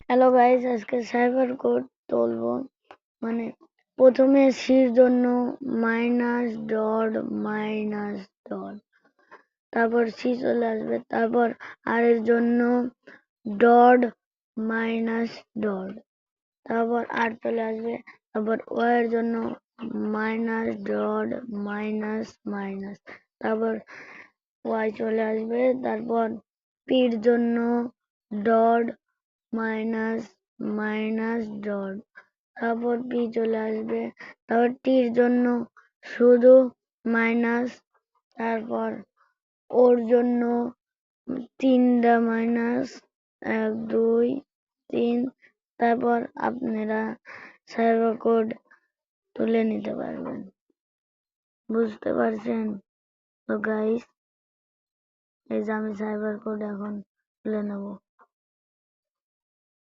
Hello guys, আজকে cyber code তুলবো। মানে প্রথমে সির জন্য -.-, তারপর সি চলে আসবে, তারপর আর এর জন্য ডট -., তারপর আর চলে আসবে, তারপর ও এর জন্য -.-, তারপর ওয়াই চলে আসবে, তারপর পির জন্য ডট -., তারপর পি চলে আসবে, তারপর টির জন্য শুধু মাইনাস, তারপর ওর জন্য 3টা মাইনাস, 1 2 3, তারপর আপনারা সাইবার কোড তুলে নিতে পারবেন। বুঝতে পারছেন তো গাইস? এই যে আমি সাইবার কোড এখন তুলে নেব।